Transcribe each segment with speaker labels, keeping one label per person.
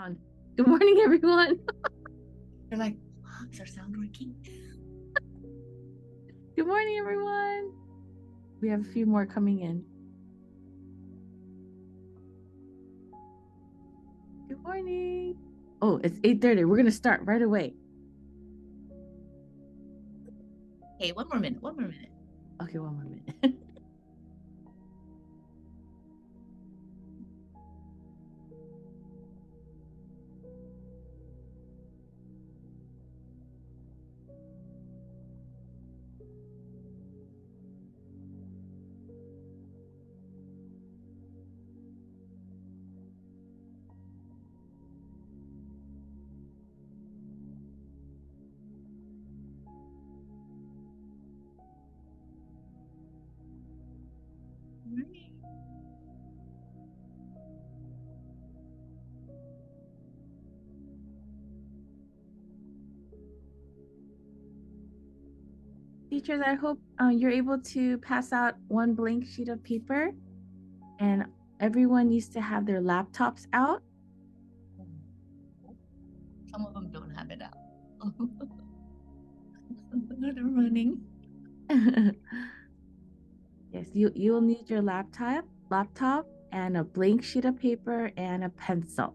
Speaker 1: On. Good morning, everyone.
Speaker 2: They're like, oh, is our sound working?
Speaker 1: Good morning, everyone. We have a few more coming in. Good morning. Oh, it's 8:30. We're going to start right away.
Speaker 2: Okay, one more minute.
Speaker 1: Okay, one more minute. Teachers, I hope you're able to pass out one blank sheet of paper, and everyone needs to have their laptops out.
Speaker 2: Some of them don't have it out. They're running.
Speaker 1: Yes, you'll need your laptop and a blank sheet of paper and a pencil.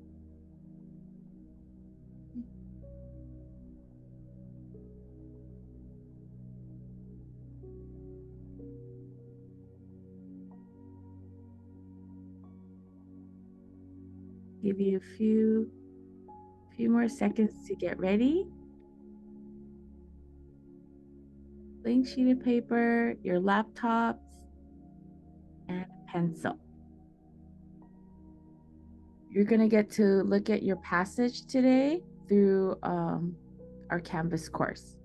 Speaker 1: Give you a few more seconds to get ready. Blank sheet of paper, your laptops, and a pencil. You're going to get to look at your passage today through our Canvas course.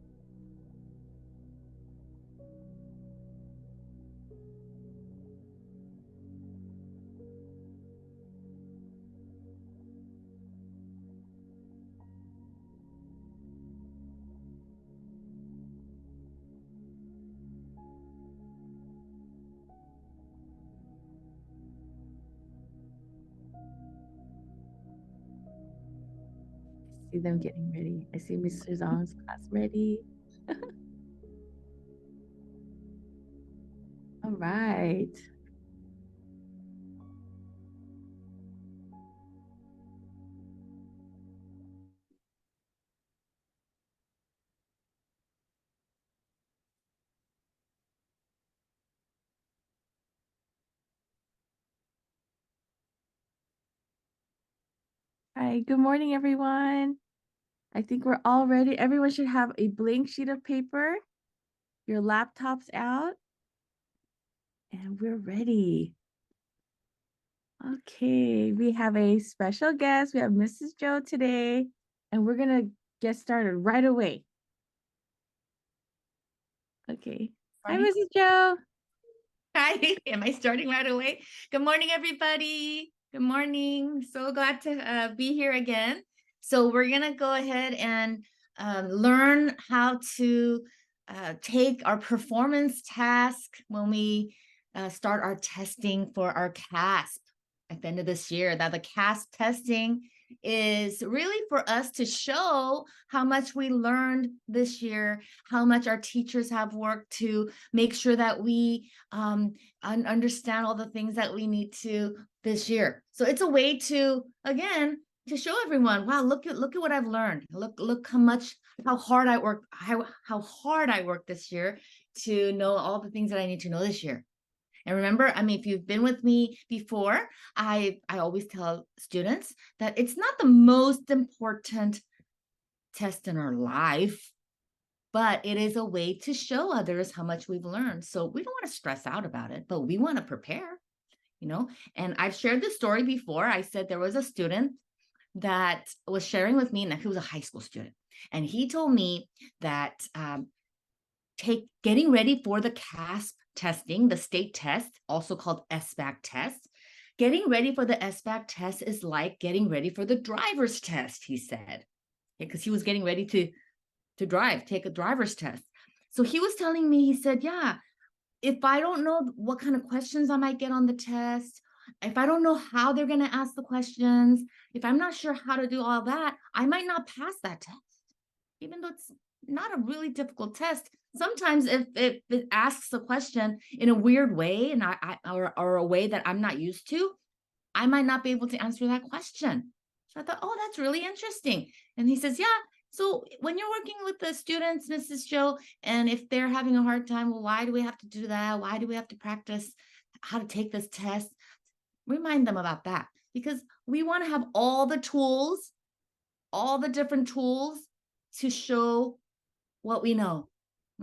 Speaker 1: See them getting ready. I see Mr. Zong's class ready. All right. Hi, good morning, everyone. I think we're all ready. Everyone should have a blank sheet of paper, your laptops out, and we're ready. Okay, we have a special guest. We have Mrs. Joe today, and we're going to get started right away. Okay. Hi, Mrs. Joe.
Speaker 2: Hi, am I starting right away? Good morning, everybody. Good morning. So glad to be here again. So we're going to go ahead and learn how to take our performance task when we start our testing for our CASP at the end of this year. Now, the CASP testing is really for us to show how much we learned this year, how much our teachers have worked to make sure that we understand all the things that we need to this year. So it's a way to, again, to show everyone, wow, look at what I've learned. Look how hard I worked, how hard I worked this year to know all the things that I need to know this year. And remember, I mean, if you've been with me before, I always tell students that it's not the most important test in our life, but it is a way to show others how much we've learned. So we don't want to stress out about it, but we want to prepare, you know. And I've shared this story before. I said there was a student that was sharing with me, and he was a high school student. And he told me that getting ready for the CASP testing, the state test, also called SBAC test. Getting ready for the SBAC test is like getting ready for the driver's test, he said, because he was getting ready to drive, take a driver's test. So he was telling me, he said, yeah, if I don't know what kind of questions I might get on the test, if I don't know how they're going to ask the questions, if I'm not sure how to do all that, I might not pass that test, even though it's not a really difficult test. Sometimes if it asks a question in a weird way and or a way that I'm not used to, I might not be able to answer that question. So I thought, oh, that's really interesting. And he says, yeah. So when you're working with the students, Mrs. Joe, and if they're having a hard time, well, why do we have to do that? Why do we have to practice how to take this test? Remind them about that because we want to have all the tools, all the different tools to show what we know.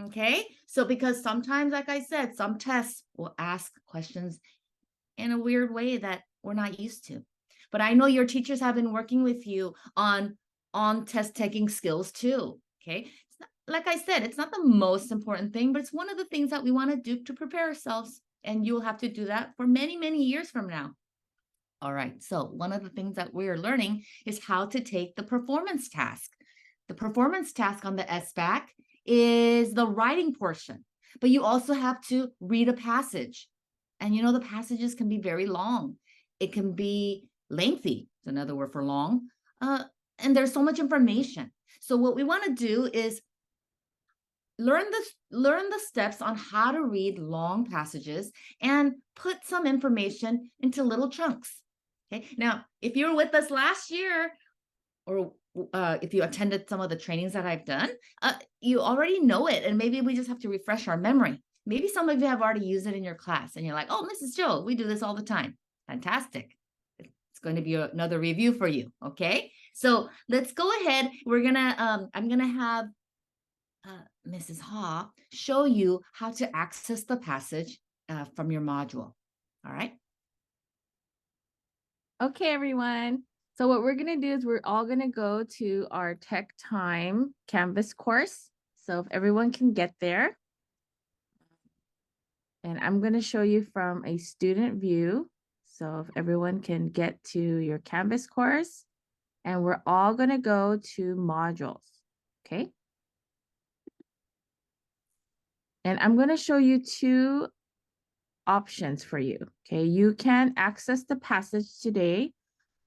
Speaker 2: Okay. So, because sometimes, like I said, some tests will ask questions in a weird way that we're not used to. But I know your teachers have been working with you on test taking skills too. Okay. It's not, like I said, it's not the most important thing, but it's one of the things that we want to do to prepare ourselves. And you'll have to do that for many, many years from now. All right. So, one of the things that we're learning is how to take the performance task. The performance task on the SBAC is the writing portion, but you also have to read a passage. And the passages can be very long. It can be lengthy. It's another word for long. Uh, and there's so much information. So what we want to do is learn the steps on how to read long passages and put some information into little chunks. Okay. Now, if you were with us last year, or if you attended some of the trainings that I've done, you already know it. And maybe we just have to refresh our memory. Maybe some of you have already used it in your class and you're like, oh, Mrs. Joe, we do this all the time. Fantastic. It's going to be another review for you. Okay. So let's go ahead. I'm going to have Mrs. Ha show you how to access the passage from your module. All right.
Speaker 1: Okay, everyone. So what we're going to do is we're all going to go to our Tech Time Canvas course. So if everyone can get there. And I'm going to show you from a student view. So if everyone can get to your Canvas course, and we're all going to go to modules. Okay. And I'm going to show you two options for you. Okay. You can access the passage today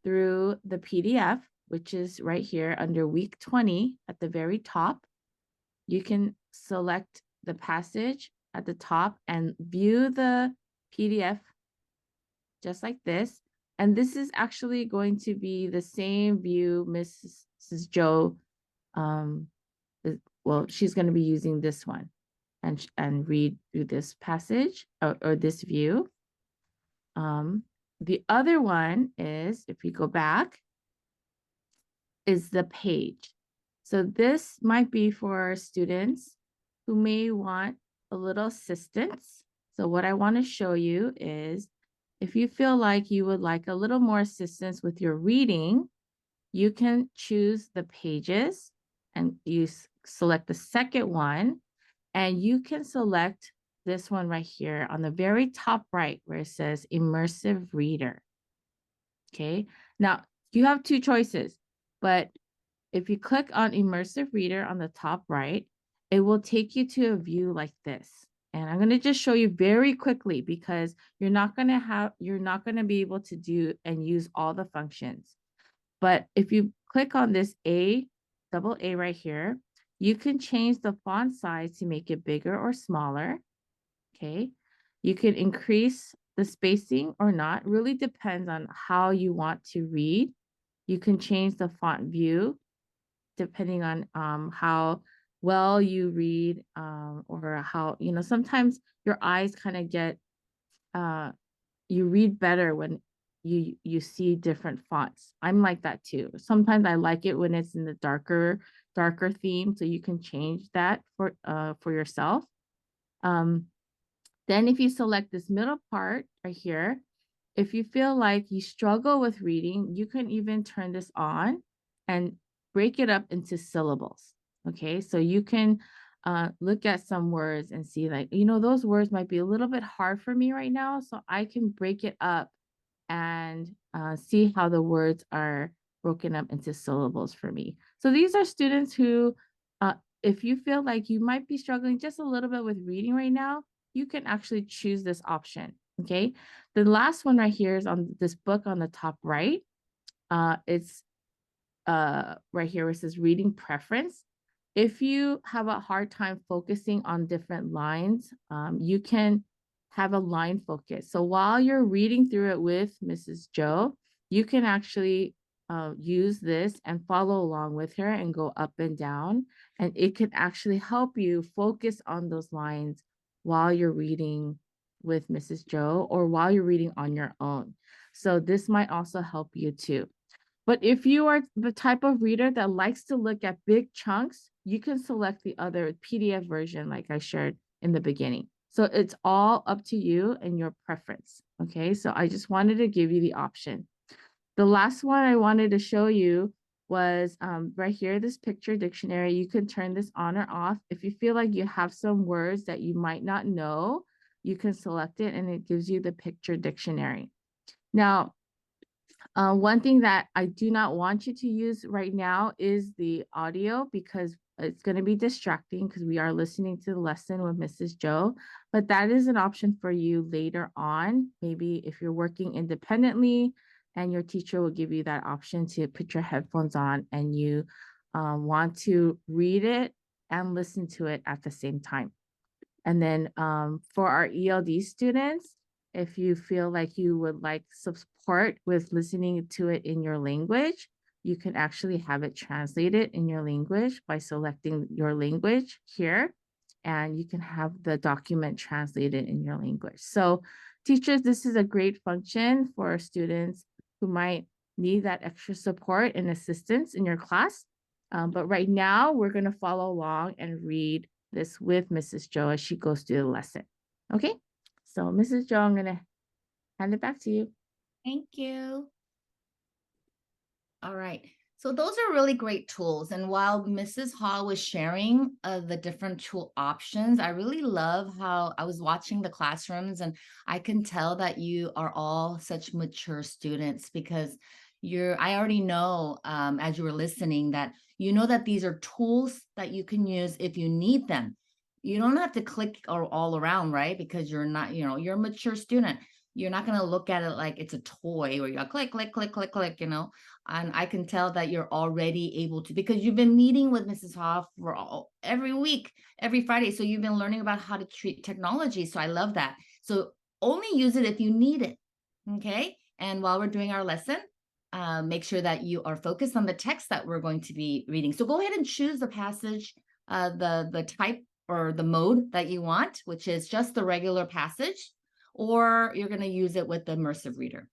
Speaker 1: through the PDF, which is right here under week 20 at the very top. You can select the passage at the top and view the PDF just like this. And this is actually going to be the same view Mrs. Joe, well, she's going to be using this one and read through this passage or this view. The other one is, if we go back, is the page. So this might be for students who may want a little assistance. So what I want to show you is if you feel like you would like a little more assistance with your reading, you can choose the pages and you select the second one, and you can select this one right here on the very top right where it says immersive reader. Okay. Now you have two choices, but if you click on immersive reader on the top right, it will take you to a view like this. And I'm going to just show you very quickly because you're not going to be able to do and use all the functions. But if you click on this double A right here, you can change the font size to make it bigger or smaller. Okay. You can increase the spacing or not. Really depends on how you want to read. You can change the font view depending on how well you read or how, sometimes your eyes kind of get, you read better when you see different fonts. I'm like that too. Sometimes I like it when it's in the darker theme, so you can change that for yourself. Then if you select this middle part right here, if you feel like you struggle with reading, you can even turn this on and break it up into syllables. Okay, so you can look at some words and see like, those words might be a little bit hard for me right now. So I can break it up and see how the words are broken up into syllables for me. So these are students who, if you feel like you might be struggling just a little bit with reading right now, you can actually choose this option. Okay. The last one right here is on this book on the top right. It's right here where it says reading preference. If you have a hard time focusing on different lines, you can have a line focus. So while you're reading through it with Mrs. Joe, you can actually use this and follow along with her and go up and down. And it can actually help you focus on those lines while you're reading with Mrs. Joe or while you're reading on your own. So this might also help you too. But if you are the type of reader that likes to look at big chunks, you can select the other PDF version like I shared in the beginning. So it's all up to you and your preference. Okay, so I just wanted to give you the option. The last one I wanted to show you was right here, this picture dictionary. You can turn this on or off. If you feel like you have some words that you might not know, you can select it and it gives you the picture dictionary. Now, one thing that I do not want you to use right now is the audio because it's going to be distracting because we are listening to the lesson with Mrs. Joe. But that is an option for you later on. Maybe if you're working independently and your teacher will give you that option to put your headphones on and you want to read it and listen to it at the same time. And then for our ELD students, if you feel like you would like support with listening to it in your language, you can actually have it translated in your language by selecting your language here. And you can have the document translated in your language. So teachers, this is a great function for students who might need that extra support and assistance in your class. But right now, we're going to follow along and read this with Mrs. Joe as she goes through the lesson. Okay, so Mrs. Joe, I'm going to hand it back to you.
Speaker 2: Thank you. All right. So those are really great tools. And while Mrs. Hall was sharing the different tool options, I really love how I was watching the classrooms and I can tell that you are all such mature students because I already know as you were listening that you know that these are tools that you can use if you need them. You don't have to click all around, right? Because you're not, you're a mature student. You're not going to look at it like it's a toy where you go click, click, click, click, click, and I can tell that you're already able to, because you've been meeting with Mrs. Hoff every week, every Friday. So you've been learning about how to treat technology. So I love that. So only use it if you need it. Okay. And while we're doing our lesson, make sure that you are focused on the text that we're going to be reading. So go ahead and choose the passage, the type or the mode that you want, which is just the regular passage, or you're going to use it with the immersive reader,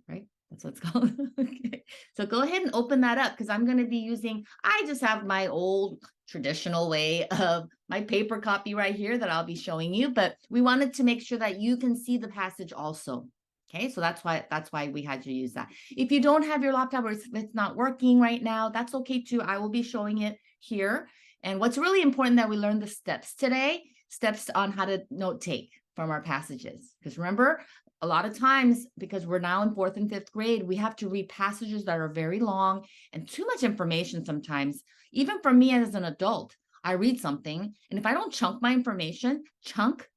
Speaker 2: right? That's what it's called. Okay. So go ahead and open that up because I'm going to be I just have my old traditional way of my paper copy right here that I'll be showing you, but we wanted to make sure that you can see the passage also. Okay, so that's why we had you use that. If you don't have your laptop or it's not working right now, that's okay too. I will be showing it here. And what's really important that we learn the steps today, steps on how to note take from our passages. Because remember, a lot of times, because we're now in 4th and 5th grade, we have to read passages that are very long and too much information sometimes. Even for me as an adult, I read something, and if I don't chunk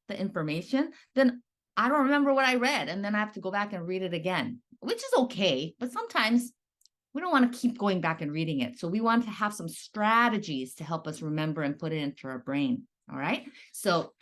Speaker 2: the information, then I don't remember what I read, and then I have to go back and read it again, which is okay. But sometimes we don't want to keep going back and reading it. So we want to have some strategies to help us remember and put it into our brain. All right. So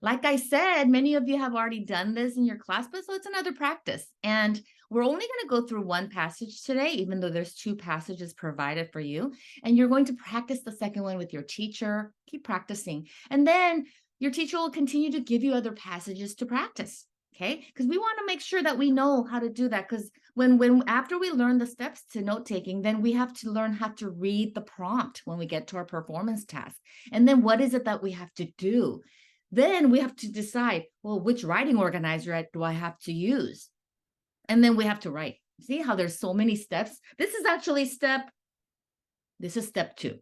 Speaker 2: like I said, many of you have already done this in your class, but so it's another practice. And we're only going to go through one passage today, even though there's 2 passages provided for you. And you're going to practice the second one with your teacher. Keep practicing. And then your teacher will continue to give you other passages to practice. Okay, because we want to make sure that we know how to do that. Because when after we learn the steps to note taking, then we have to learn how to read the prompt when we get to our performance task. And then what is it that we have to do? Then we have to decide, well, which writing organizer do I have to use? And then we have to write. See how there's so many steps? This is step 2.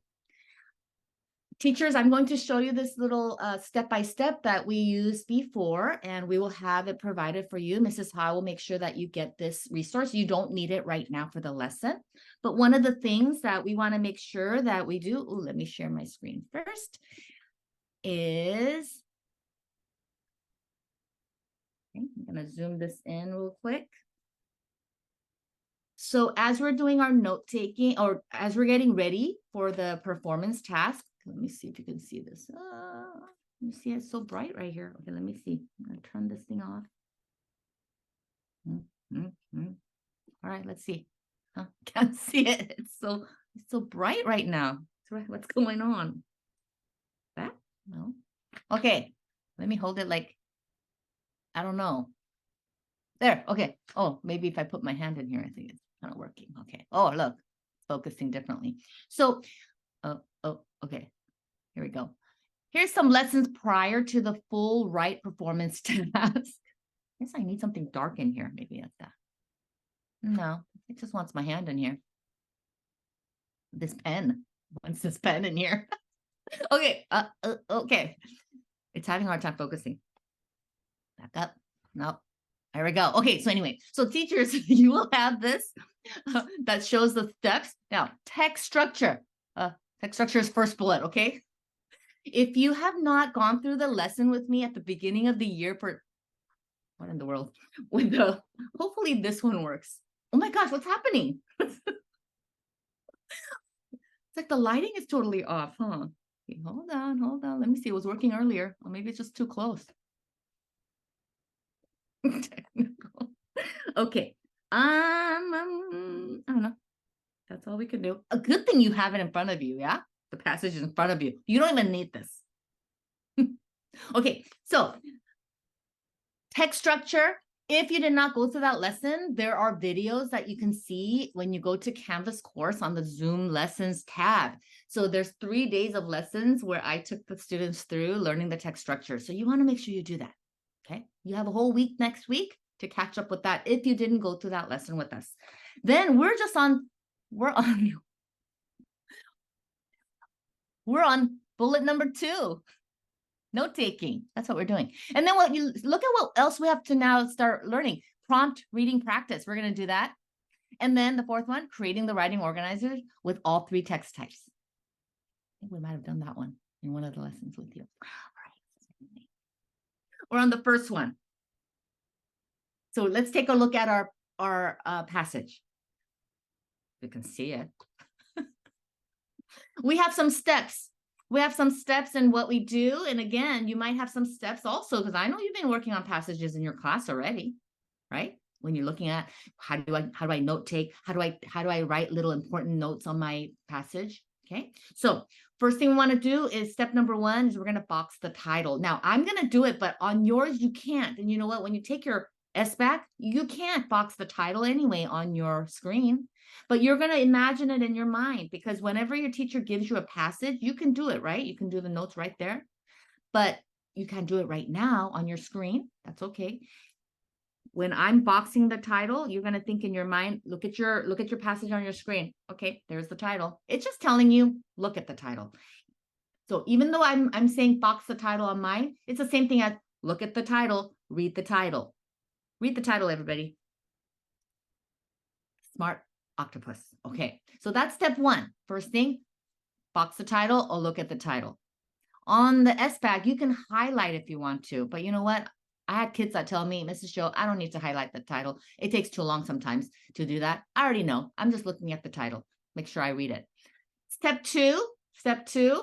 Speaker 2: Teachers, I'm going to show you this little step-by-step that we used before, and we will have it provided for you. Mrs. Ha will make sure that you get this resource. You don't need it right now for the lesson. But one of the things that we want to make sure that we do, let me share my screen first, is Okay, I'm gonna zoom this in real quick. So as we're doing our note taking, or as we're getting ready for the performance task, let me see if you can see this. Let me see, it's so bright right here. Okay, let me see. I'm gonna turn this thing off. All right, let's see. Huh? Can't see it. It's so bright right now. What's going on? That? No. Okay, let me hold it like, I don't know. There, okay. Oh, maybe if I put my hand in here, I think it's kind of working. Okay. Oh, look, it's focusing differently. So, okay. Here we go. Here's some lessons prior to the full right performance task. I guess I need something dark in here. Maybe like that. No, it just wants my hand in here. This pen wants this pen in here. Okay. Okay. It's having a hard time focusing. Back up. No. There we go. Okay, so anyway, so teachers, you will have this that shows the steps. Now, text structure. Text structure is first bullet, okay? If you have not gone through the lesson with me at the beginning of the year for, what in the world? With the, hopefully this one works. Oh my gosh, what's happening? It's like the lighting is totally off, huh? Okay, hold on. Let me see, it was working earlier. Or maybe it's just too close. Technical. Okay. I don't know. That's all we can do. A good thing you have it in front of you, yeah? The passage is in front of you. You don't even need this. Okay, so text structure. If you did not go through that lesson, there are videos that you can see when you go to Canvas course on the Zoom lessons tab. So there's 3 days of lessons where I took the students through learning the text structure. So you want to make sure you do that. Okay, you have a whole week next week to catch up with that if you didn't go through that lesson with us. Then we're on bullet number 2, note taking. That's what we're doing. And then what you look at what else we have to now start learning. Prompt reading practice. We're going to do that. And then the 4th one, creating the writing organizer with all 3 text types. I think we might have done that one in one of the lessons with you. All right. We're on the first one. So let's take a look at our passage. You can see it. We have some steps. We have some steps in what we do. And again, you might have some steps also, because I know you've been working on passages in your class already, right? When you're looking at how do I note take? How do I write little important notes on my passage? Okay. So first thing we want to do is step number 1 is we're going to box the title. Now I'm going to do it, but on yours, you can't. And you know what? When you take your SBAC, you can't box the title anyway on your screen, but you're going to imagine it in your mind, because whenever your teacher gives you a passage, you can do it, right? You can do the notes right there, but you can't do it right now on your screen. That's okay. When I'm boxing the title, you're going to think in your mind, look at your passage on your screen. Okay, there's the title. It's just telling you, look at the title. So even though I'm saying box the title on mine, it's the same thing as look at the title, read the title. Read the title, everybody. Smart octopus. Okay, so that's step 1. First thing, box the title or look at the title. On the SBAC, you can highlight if you want to, but you know what? I had kids that tell me, Mrs. Show, I don't need to highlight the title. It takes too long sometimes to do that. I already know. I'm just looking at the title. Make sure I read it. Step two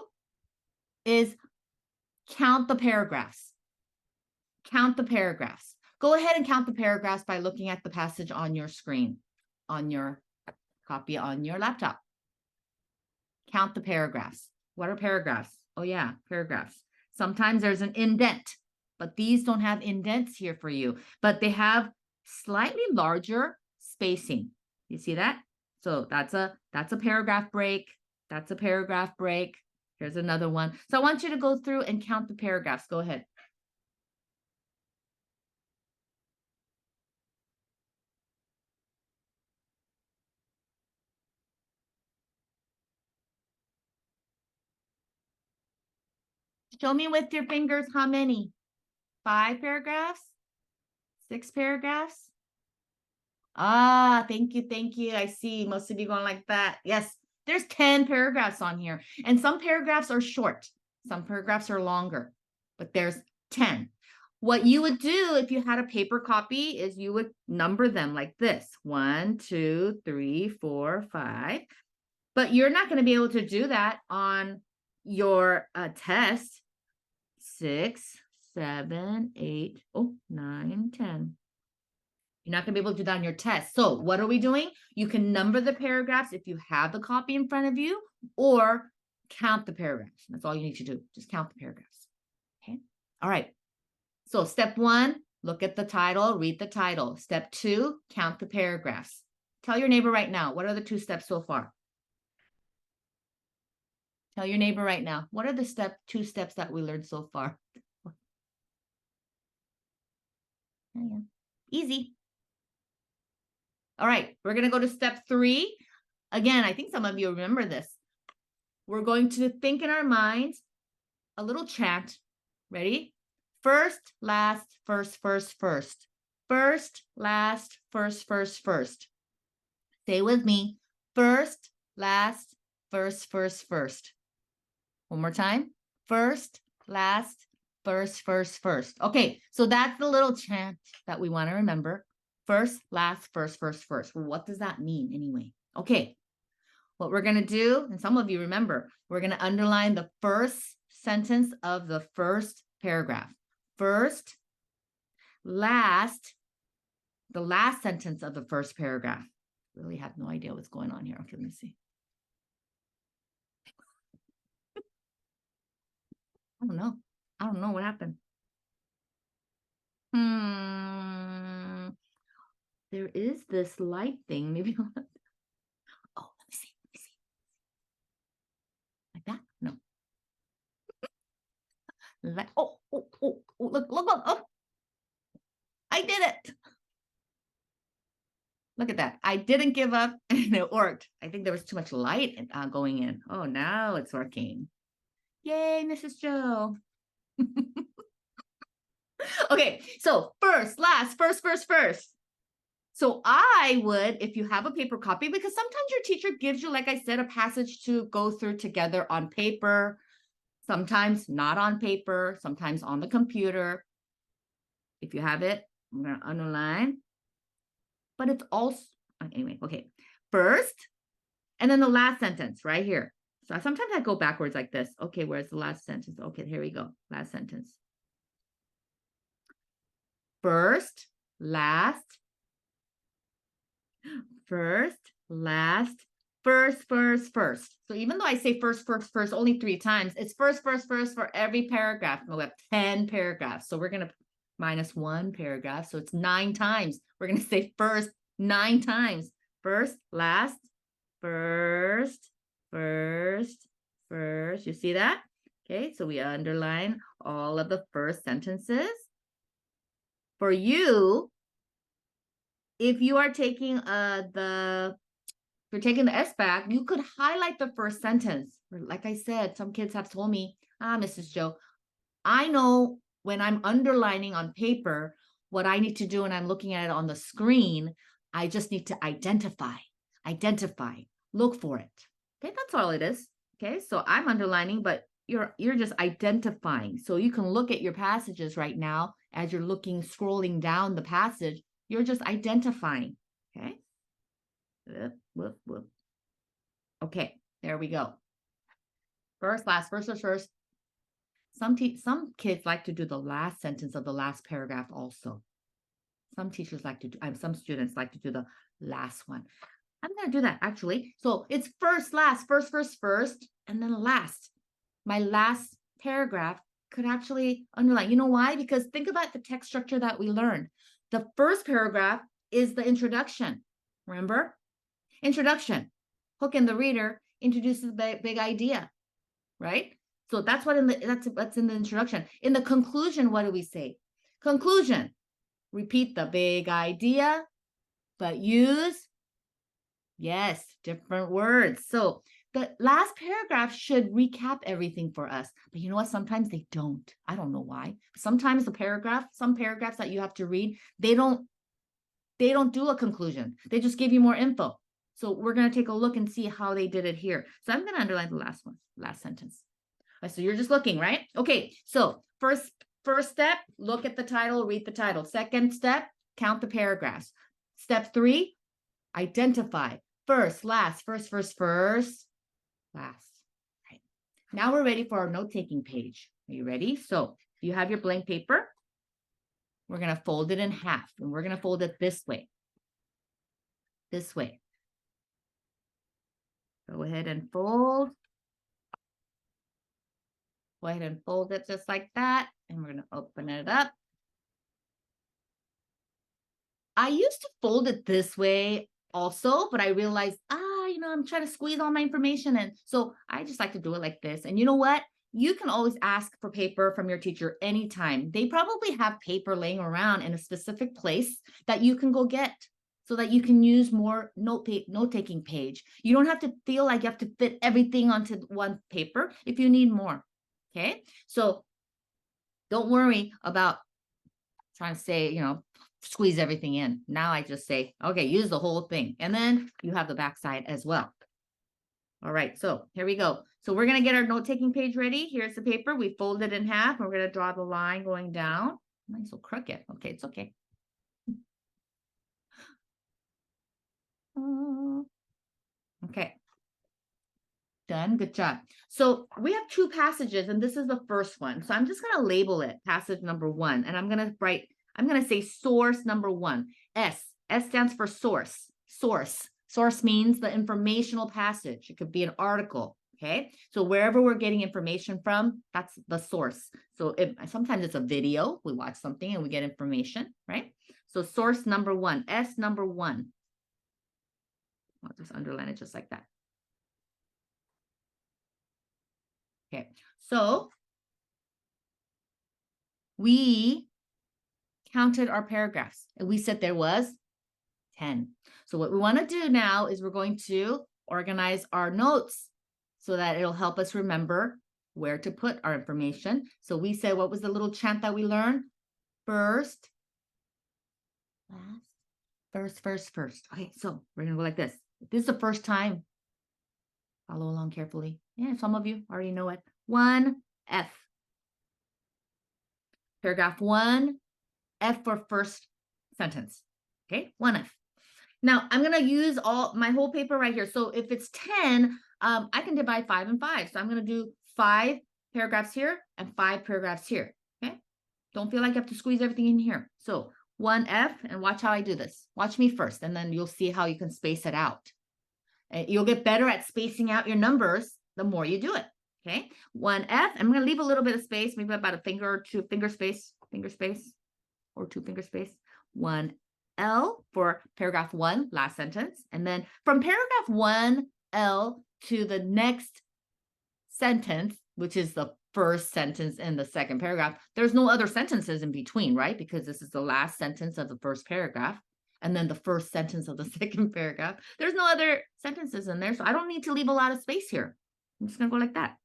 Speaker 2: is count the paragraphs. Count the paragraphs. Go ahead and count the paragraphs by looking at the passage on your screen, on your copy on your laptop. Count the paragraphs. What are paragraphs? Oh yeah, paragraphs. Sometimes there's an indent, but these don't have indents here for you, but they have slightly larger spacing. You see that? So that's a paragraph break. That's a paragraph break. Here's another one. So I want you to go through and count the paragraphs. Go ahead. Show me with your fingers how many. 5 paragraphs? 6 paragraphs? Ah, thank you, thank you. I see most of you going like that. Yes, there's 10 paragraphs on here, and some paragraphs are short. Some paragraphs are longer, but there's 10. What you would do if you had a paper copy is you would number them like this: 1, 2, 3, 4, 5. But you're not going to be able to do that on your test. 6, 7, 8, 9, 10. You're not going to be able to do that on your test. So what are we doing? You can number the paragraphs if you have the copy in front of you, or count the paragraphs. That's all you need to do. Just count the paragraphs. Okay. All right. So step 1, look at the title, read the title. Step 2, count the paragraphs. Tell your neighbor right now, what are the 2 steps so far? Tell your neighbor right now, what are the 2 steps that we learned so far? Easy. All right, we're going to go to step 3. Again, I think some of you remember this. We're going to think in our minds a little chant. Ready? First, last, first, first, first. First, last, first, first, first. Say with me. First, last, first, first, first. One more time. First, last, first, first, first. Okay, so that's the little chant that we want to remember. First, last, first, first, first. Well, what does that mean anyway? Okay, what we're going to do, and some of you remember, we're going to underline the first sentence of the first paragraph. First, last, the last sentence of the first paragraph. Really have no idea what's going on here. Okay, let me see. I don't know. I don't know what happened. There is this light thing. Maybe. Oh, let me see. Let me see. Like that? No. Like, oh, look, oh, I did it. Look at that. I didn't give up and it worked. I think there was too much light going in. Oh, now it's working. Yay, Mrs. Joe. Okay, so first, last, first, first, first. So I would, if you have a paper copy, because sometimes your teacher gives you, like I said, a passage to go through together on paper, sometimes not on paper, sometimes on the computer. If you have it, I'm going to underline. But it's also, anyway, okay. First, and then the last sentence right here. So sometimes I go backwards like this. Okay, where's the last sentence? Okay, here we go. Last sentence. First, last, first, last, first, first, first. So even though I say first, first, first only 3 times, it's first, first, first for every paragraph. We have 10 paragraphs. So we're going to minus 1 paragraph. So it's 9 times. We're going to say first 9 times. First, last, first, first, first. You see that? Okay, so we underline all of the first sentences. For you, if you are taking the SBAC, you could highlight the first sentence. Like I said, some kids have told me, Mrs. Joe, I know when I'm underlining on paper, what I need to do when I'm looking at it on the screen, I just need to identify, look for it. Okay, that's all it is. Okay, so I'm underlining, but you're just identifying. So you can look at your passages right now as you're scrolling down the passage, you're just identifying. Okay. Whoop, whoop. Okay, there we go. First, last, first, first. Some kids like to do the last sentence of the last paragraph also. Some teachers like to do, some students like to do the last one. I'm going to do that actually. So it's first, last, first, first, first, and then last. My last paragraph could actually underline. You know why? Because think about the text structure that we learned. The first paragraph is the introduction. Remember? Introduction. Hook in the reader introduces the big idea, right? So that's what that's in the introduction. In the conclusion, what do we say? Conclusion. Repeat the big idea, but use, yes, different words. So the last paragraph should recap everything for us. But you know what? Sometimes they don't. I don't know why. Sometimes some paragraphs that you have to read, they don't do a conclusion. They just give you more info. So we're going to take a look and see how they did it here. So I'm going to underline the last sentence. So you're just looking, right? Okay, so first first step, look at the title, read the title. Second step, count the paragraphs. Step 3, identify first, last, first, last. Right. Now we're ready for our note-taking page. Are you ready? So you have your blank paper. We're going to fold it in half, and we're going to fold it this way. This way. Go ahead and fold. Go ahead and fold it just like that. And we're going to open it up. I used to fold it this way also, but I realized, I'm trying to squeeze all my information in. So I just like to do it like this. And you know what? You can always ask for paper from your teacher anytime. They probably have paper laying around in a specific place that you can go get so that you can use more note-taking page. You don't have to feel like you have to fit everything onto one paper if you need more. Okay, so don't worry about trying to say, squeeze everything in. Now I just say, okay, use the whole thing. And then you have the back side as well. All right, so here we go. So we're going to get our note-taking page ready. Here's the paper. We fold it in half. And we're going to draw the line going down. Mine's so crooked. Okay, it's okay. Okay. Done. Good job. So we have 2 passages, and this is the first one. So I'm just going to label it passage number 1. And I'm going to say source number 1. S stands for source. Source means the informational passage. It could be an article. Okay. So wherever we're getting information from, that's the source. So sometimes it's a video. We watch something and we get information, right? So source number 1, S number 1. I'll just underline it just like that. Okay, so we counted our paragraphs and we said there was 10. So what we want to do now is we're going to organize our notes so that it'll help us remember where to put our information. So we said, what was the little chant that we learned? First, last, first. Okay, so we're going to go like this. If this is the first time, follow along carefully. Yeah, some of you already know it. 1F. Paragraph 1, F for first sentence. Okay, 1F. Now I'm going to use my whole paper right here. So if it's 10, I can divide 5 and 5. So I'm going to do 5 paragraphs here and 5 paragraphs here. Okay, don't feel like you have to squeeze everything in here. So 1F, and watch how I do this. Watch me first, and then you'll see how you can space it out. You'll get better at spacing out your numbers the more you do it. Okay, 1F. I'm going to leave a little bit of space, maybe about a finger or 2 finger space, or 2 finger space. 1L for paragraph 1, last sentence. And then from paragraph 1L to the next sentence, which is the first sentence in the second paragraph, there's no other sentences in between, right? Because this is the last sentence of the first paragraph. And then the first sentence of the second paragraph. There's no other sentences in there, so I don't need to leave a lot of space here. I'm just going to go like that.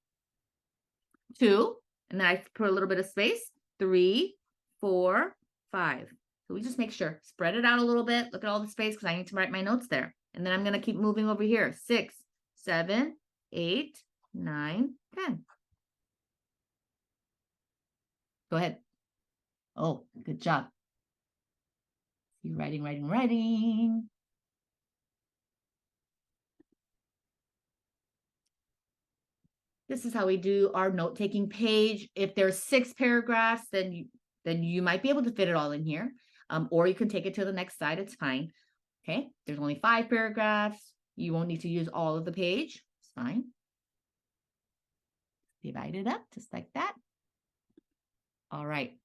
Speaker 2: 2, and then I put a little bit of space. 3, 4, 5. So we just make sure, spread it out a little bit. Look at all the space because I need to write my notes there. And then I'm going to keep moving over here. 6, 7, 8, 9, 10. Go ahead. Oh, good job. You're writing. This is how we do our note-taking page. If there's 6 paragraphs, then you might be able to fit it all in here. Or you can take it to the next side. It's fine. Okay. There's only 5 paragraphs. You won't need to use all of the page. It's fine. Divide it up just like that. All right.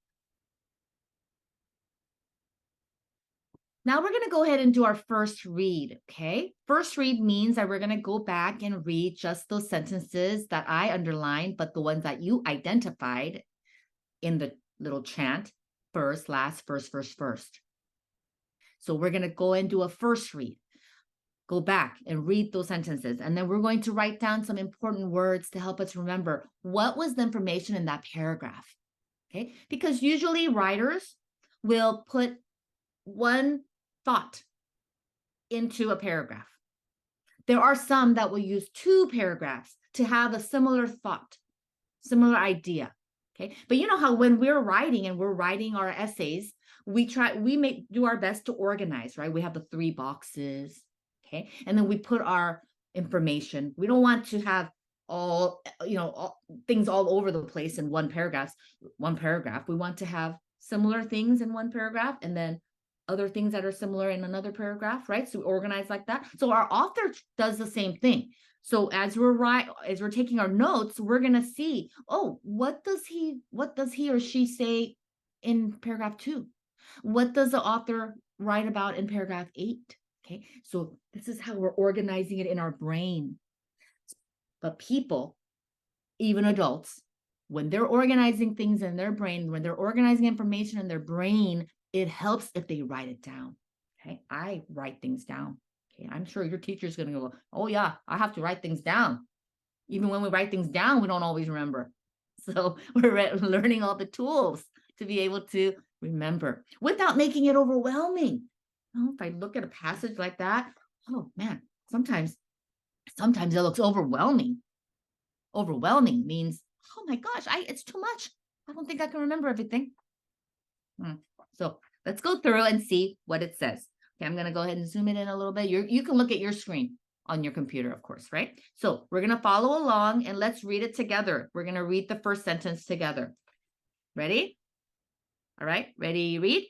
Speaker 2: Now we're going to go ahead and do our first read, okay? First read means that we're going to go back and read just those sentences that I underlined, but the ones that you identified in the little chant, first, last, first. So we're going to go and do a first read. Go back and read those sentences. And then we're going to write down some important words to help us remember what was the information in that paragraph, okay? Because usually writers will put one thought into a paragraph. There are some that will use 2 paragraphs to have a similar thought, similar idea. Okay. But you know how when we're writing and we're writing our essays, we do our best to organize, right? We have the 3 boxes. Okay. And then we put our information. We don't want to have all, things all over the place in one paragraph. We want to have similar things in one paragraph and then other things that are similar in another paragraph, right? So we organize like that. So our author does the same thing. So as we're taking our notes, we're gonna see, oh, what does he or she say in paragraph 2? What does the author write about in paragraph 8? Okay, so this is how we're organizing it in our brain. But people, even adults, when they're organizing things in their brain, when they're organizing information in their brain, it helps if they write it down. Okay, I write things down. Okay, I'm sure your teacher's going to go, oh yeah, I have to write things down. Even when we write things down, we don't always remember. So we're learning all the tools to be able to remember without making it overwhelming. If I look at a passage like that, oh man, sometimes it looks overwhelming. Overwhelming means, oh my gosh, it's too much. I don't think I can remember everything. So let's go through and see what it says. Okay, I'm going to go ahead and zoom it in a little bit. You can look at your screen on your computer, of course, right? So we're going to follow along and let's read it together. We're going to read the first sentence together. Ready? All right, ready, read.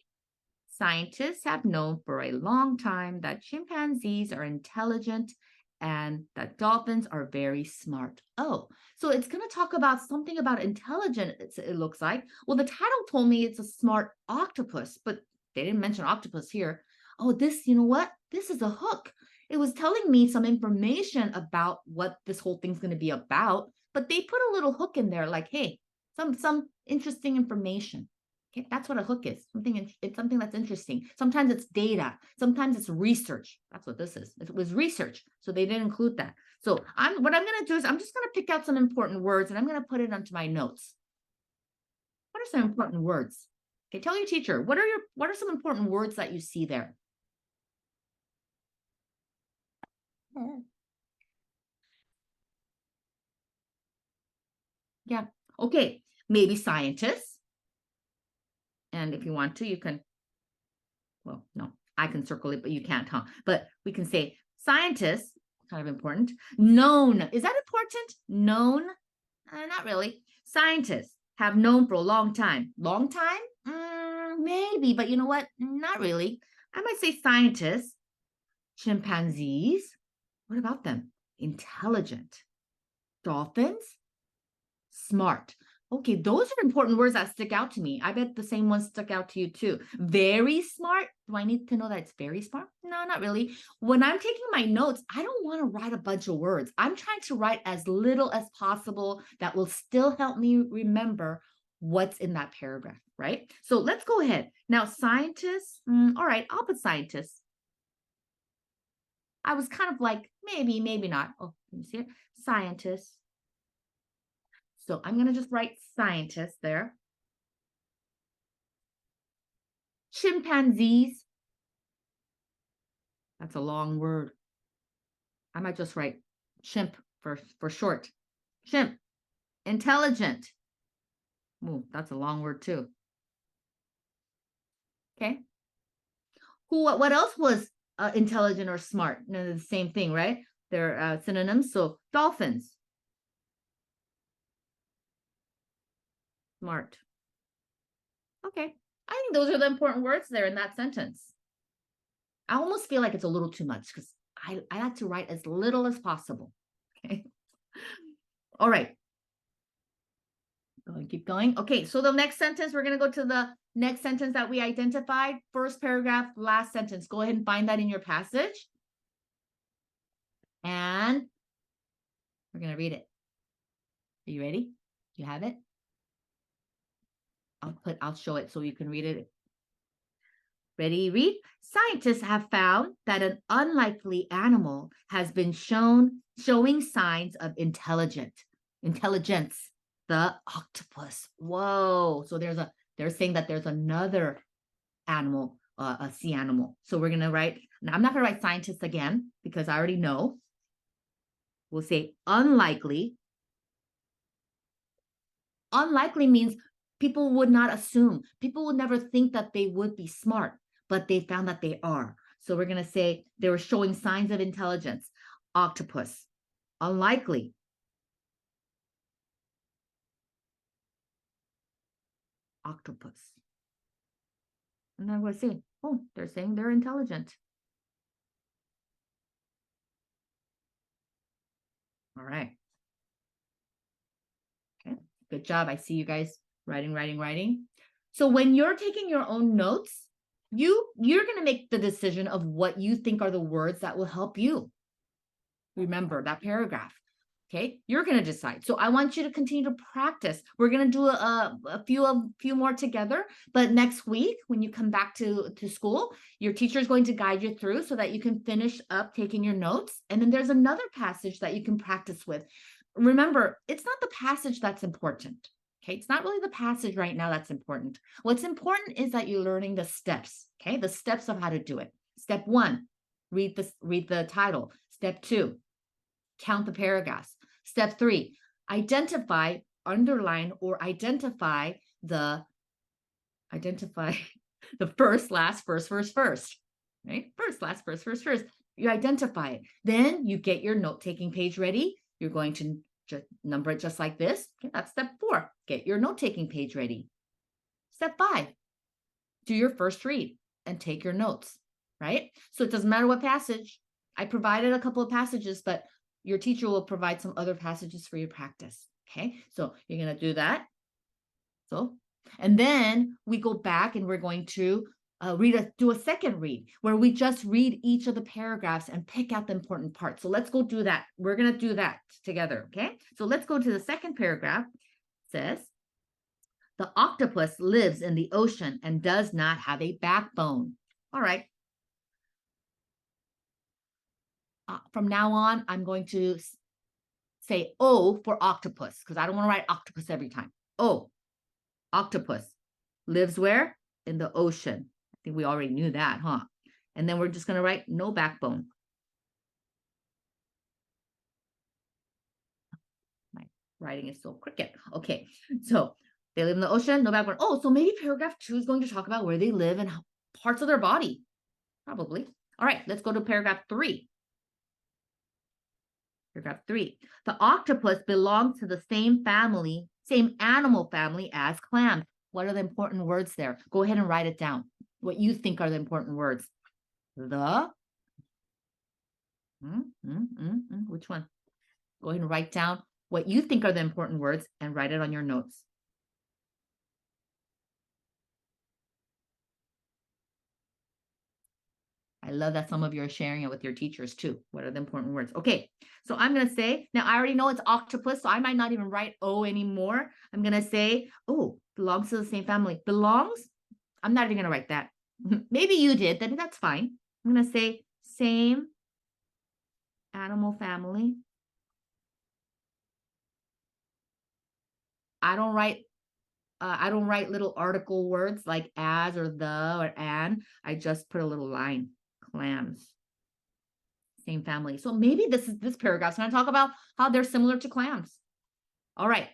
Speaker 2: Scientists have known for a long time that chimpanzees are intelligent and that dolphins are very smart. Oh, so it's going to talk about something about intelligence, it looks like. Well, the title told me it's a smart octopus, but they didn't mention octopus here. Oh, this, you know what? This is a hook. It was telling me some information about what this whole thing's going to be about, but they put a little hook in there like, hey, some interesting information. Okay, that's what a hook is. It's something that's interesting. Sometimes it's data. Sometimes it's research. That's what this is. It was research, so they didn't include that. So what I'm going to do is I'm just going to pick out some important words and I'm going to put it onto my notes. What are some important words? Okay, tell your teacher what are some important words that you see there. Yeah. Okay. Maybe scientists. And if you want to, you can. Well, no, I can circle it, but you can't, huh? But we can say scientists, kind of important. Known, is that important? Known? Not really. Scientists have known for a long time. Long time? Maybe, but you know what? Not really. I might say scientists. Chimpanzees? What about them? Intelligent. Dolphins? Smart. Okay, those are important words that stick out to me. I bet the same ones stuck out to you too. Very smart. Do I need to know that it's very smart? No, not really. When I'm taking my notes, I don't want to write a bunch of words. I'm trying to write as little as possible that will still help me remember what's in that paragraph, right? So let's go ahead. Now, scientists. All right, I'll put scientists. I was kind of like, maybe not. Oh, can you see it? Scientists. So I'm going to just write scientists there. Chimpanzees. That's a long word. I might just write chimp for short. Chimp. Intelligent. Ooh, that's a long word too. Okay. What else was intelligent or smart? No, the same thing, right? They're synonyms. So dolphins. Smart. Okay. I think those are the important words there in that sentence. I almost feel like it's a little too much because I like to write as little as possible. Okay. All right. Keep going. Okay, so the next sentence, we're going to go to the next sentence that we identified. First paragraph, last sentence. Go ahead and find that in your passage. And we're going to read it. Are you ready? You have it? I'll show it so you can read it. Ready, read. Scientists have found that an unlikely animal has been showing signs of intelligence. The octopus. Whoa. So they're saying that there's another animal, a sea animal. So we're gonna write, now I'm not gonna write scientists again because I already know. We'll say unlikely Unlikely means people would not assume. People would never think that they would be smart, but they found that they are. So we're going to say they were showing signs of intelligence. Octopus. Unlikely. Octopus. And then we'll say, oh, they're saying they're intelligent. All right. Okay. Good job. I see you guys writing. So when you're taking your own notes, you're going to make the decision of what you think are the words that will help you remember that paragraph. Okay, you're going to decide. So I want you to continue to practice. We're going to do a few more together, but next week when you come back to school, your teacher is going to guide you through so that you can finish up taking your notes. And then there's another passage that you can practice with. Remember, it's not the passage that's important. Okay, it's not really the passage right now that's important. What's important is that you're learning the steps. Okay, the steps of how to do it. Step 1, read the title. Step 2, count the paragraphs. Step 3, identify, underline, or identify the first, last, first, right? First, last, first. You identify it. Then you get your note-taking page ready. You're going to just number it just like this. Okay, that's step 4. Get your note-taking page ready. Step 5, do your first read and take your notes, right? So it doesn't matter what passage. I provided a couple of passages, but your teacher will provide some other passages for your practice. Okay, so you're going to do that. So, and then we go back and we're going to do a second read where we just read each of the paragraphs and pick out the important parts. So let's go do that. We're going to do that together. Okay, so let's go to the second paragraph. It says, the octopus lives in the ocean and does not have a backbone. All right. From now on, I'm going to say O for octopus because I don't want to write octopus every time. O, octopus, lives where? In the ocean. I think we already knew that, huh? And then we're just going to write no backbone. My writing is so crooked. Okay, so they live in the ocean, no backbone. Oh, so maybe paragraph 2 is going to talk about where they live and parts of their body. Probably. All right, let's go to paragraph 3. Paragraph 3. The octopus belongs to the same animal family as clams. What are the important words there? Go ahead and write it down. What you think are the important words. Which one? Go ahead and write down what you think are the important words and write it on your notes. I love that some of you are sharing it with your teachers too. What are the important words? Okay, so I'm going to say, now I already know it's octopus, so I might not even write O anymore. I'm going to say, oh, belongs to the same family. Belongs? I'm not even going to write that. Maybe you did, then that's fine. I'm going to say same animal family. I don't write little article words like as or the or an. I just put a little line. Clams. Same family. So maybe this paragraph's going to talk about how they're similar to clams. All right.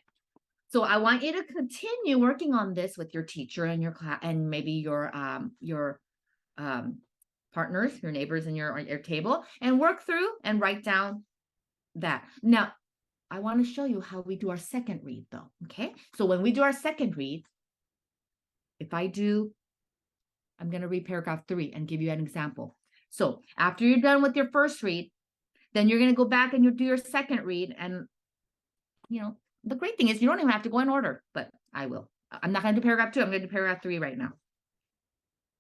Speaker 2: So I want you to continue working on this with your teacher and your class and maybe your partners, your neighbors in your table, and work through and write down that. Now, I want to show you how we do our second read though. Okay. So when we do our second read, I'm going to read paragraph 3 and give you an example. So after you're done with your first read, then you're going to go back and you do your second read. And, the great thing is you don't even have to go in order, but I will. I'm not going to do paragraph 2. I'm going to do paragraph 3 right now.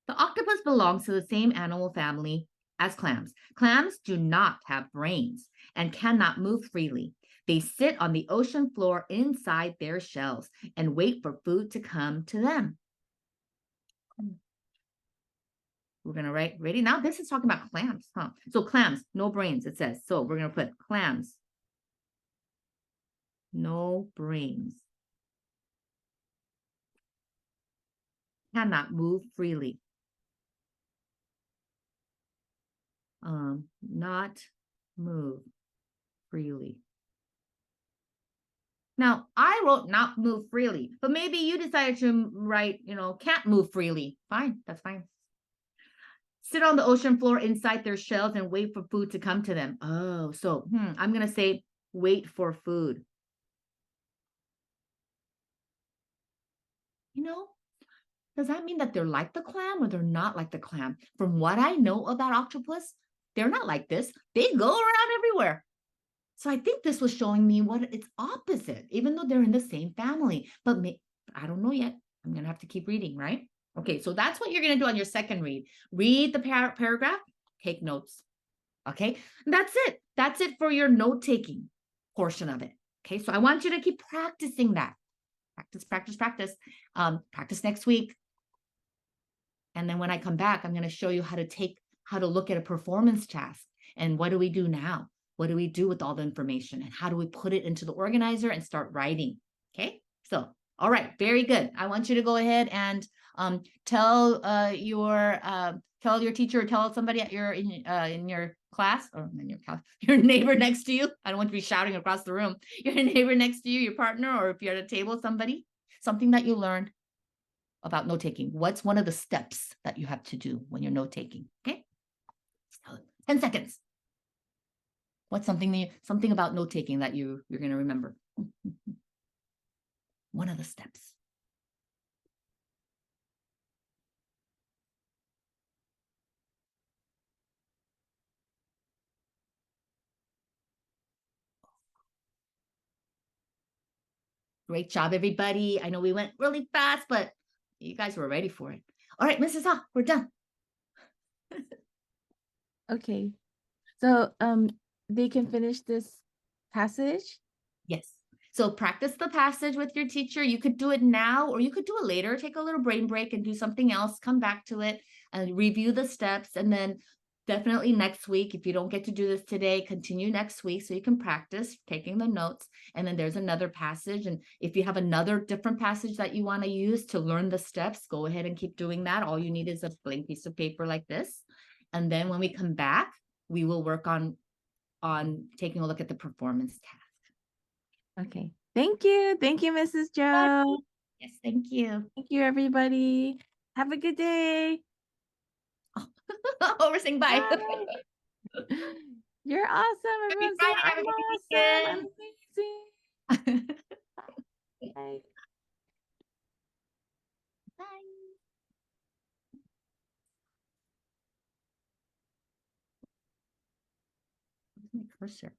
Speaker 2: The octopus belongs to the same animal family as clams. Clams do not have brains and cannot move freely. They sit on the ocean floor inside their shells and wait for food to come to them. We're going to write, ready? Now this is talking about clams, huh? So clams, no brains, it says. So we're going to put clams, no brains, cannot move freely. Not move freely. Now, I wrote not move freely, but maybe you decided to write, can't move freely. Fine, that's fine. Sit on the ocean floor inside their shells and wait for food to come to them. Oh, so I'm going to say wait for food. Does that mean that they're like the clam or they're not like the clam? From what I know about octopus, they're not like this. They go around everywhere. So I think this was showing me what it's opposite, even though they're in the same family. But I don't know yet. I'm going to have to keep reading, right? Okay, so that's what you're going to do on your second read. Read the paragraph, take notes. Okay, that's it. That's it for your note-taking portion of it. Okay, so I want you to keep practicing that. Practice, practice, practice. Practice next week. And then when I come back, I'm going to show you how to look at a performance task. And what do we do now? What do we do with all the information? And how do we put it into the organizer and start writing? Okay, so, all right, very good. I want you to go ahead and tell your teacher or tell somebody at in your class or in your neighbor next to you. I don't want to be shouting across the room. Your neighbor next to you, your partner, or if you're at a table, something that you learned about note taking. What's one of the steps that you have to do when you're note taking? Okay, so 10 seconds. What's something about note taking that you're going to remember? One of the steps. Great job, everybody. I know we went really fast, but you guys were ready for it. All right, Mrs. Ha, we're done.
Speaker 1: Okay. So they can finish this passage.
Speaker 2: Yes. So practice the passage with your teacher. You could do it now or you could do it later. Take a little brain break and do something else. Come back to it and review the steps. And then definitely next week, if you don't get to do this today, continue next week so you can practice taking the notes. And then there's another passage. And if you have another different passage that you want to use to learn the steps, go ahead and keep doing that. All you need is a blank piece of paper like this. And then when we come back, we will work on taking a look at the performance task.
Speaker 1: Okay. Thank you. Thank you, Mrs. Joe.
Speaker 2: Yes, thank you.
Speaker 1: Thank you, everybody. Have a good day.
Speaker 2: Oh, we're saying bye.
Speaker 1: Bye. You're awesome.
Speaker 2: Happy
Speaker 1: Everyone say
Speaker 2: Friday. Have a
Speaker 1: I'm
Speaker 2: good
Speaker 1: awesome. I'm
Speaker 2: weekend.
Speaker 1: amazing. Bye.
Speaker 2: Bye. My cursor.